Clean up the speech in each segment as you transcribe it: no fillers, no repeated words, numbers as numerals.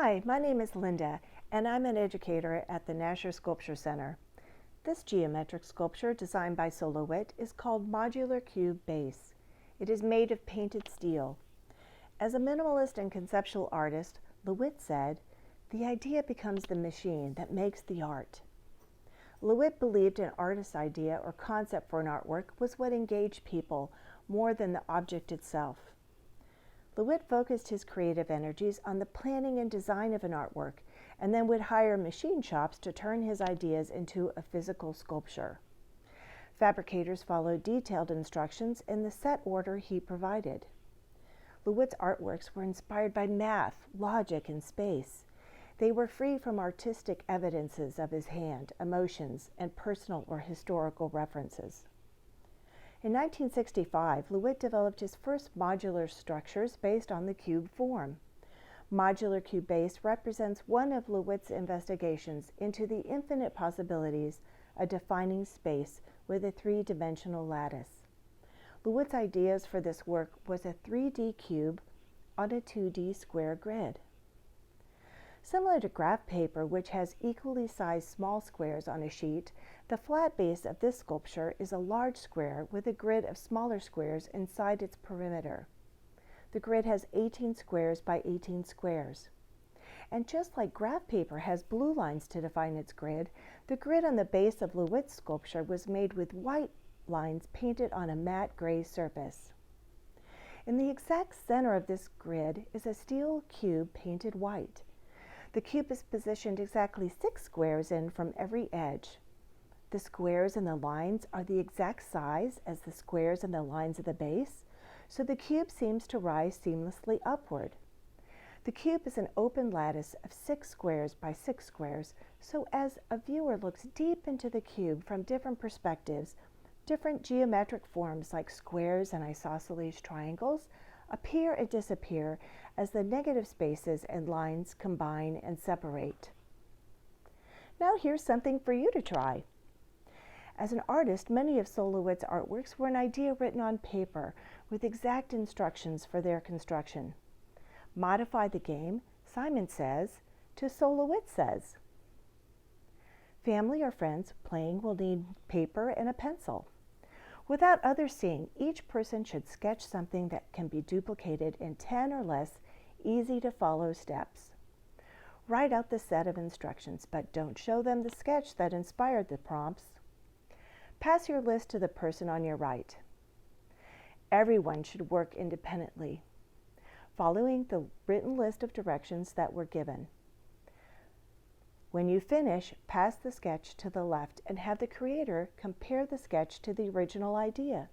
Hi, my name is Linda, and I'm an educator at the Nasher Sculpture Center. This geometric sculpture designed by LeWitt is called Modular Cube Base. It is made of painted steel. As a minimalist and conceptual artist, LeWitt said, "The idea becomes the machine that makes the art." LeWitt believed an artist's idea or concept for an artwork was what engaged people more than the object itself. LeWitt focused his creative energies on the planning and design of an artwork, and then would hire machine shops to turn his ideas into a physical sculpture. Fabricators followed detailed instructions in the set order he provided. LeWitt's artworks were inspired by math, logic, and space. They were free from artistic evidences of his hand, emotions, and personal or historical references. In 1965, LeWitt developed his first modular structures based on the cube form. Modular cube base represents one of LeWitt's investigations into the infinite possibilities of defining space with a three-dimensional lattice. LeWitt's ideas for this work was a 3D cube on a 2D square grid. Similar to graph paper, which has equally sized small squares on a sheet, the flat base of this sculpture is a large square with a grid of smaller squares inside its perimeter. The grid has 18 squares by 18 squares. And just like graph paper has blue lines to define its grid, the grid on the base of LeWitt's sculpture was made with white lines painted on a matte gray surface. In the exact center of this grid is a steel cube painted white. The cube is positioned exactly 6 squares in from every edge. The squares and the lines are the exact size as the squares and the lines of the base, so the cube seems to rise seamlessly upward. The cube is an open lattice of 6 squares by 6 squares, so as a viewer looks deep into the cube from different perspectives, different geometric forms like squares and isosceles triangles appear and disappear as the negative spaces and lines combine and separate. Now here's something for you to try. As an artist, many of LeWitt's artworks were an idea written on paper with exact instructions for their construction. Modify the game, Simon says, to LeWitt says. Family or friends playing will need paper and a pencil. Without others seeing, each person should sketch something that can be duplicated in 10 or less easy-to-follow steps. Write out the set of instructions, but don't show them the sketch that inspired the prompts. Pass your list to the person on your right. Everyone should work independently, following the written list of directions that were given. When you finish, pass the sketch to the left and have the creator compare the sketch to the original idea.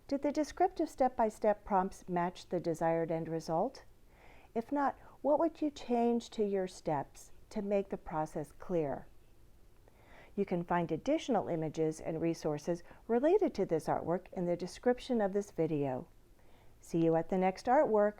Did the descriptive step-by-step prompts match the desired end result? If not, what would you change to your steps to make the process clear? You can find additional images and resources related to this artwork in the description of this video. See you at the next artwork.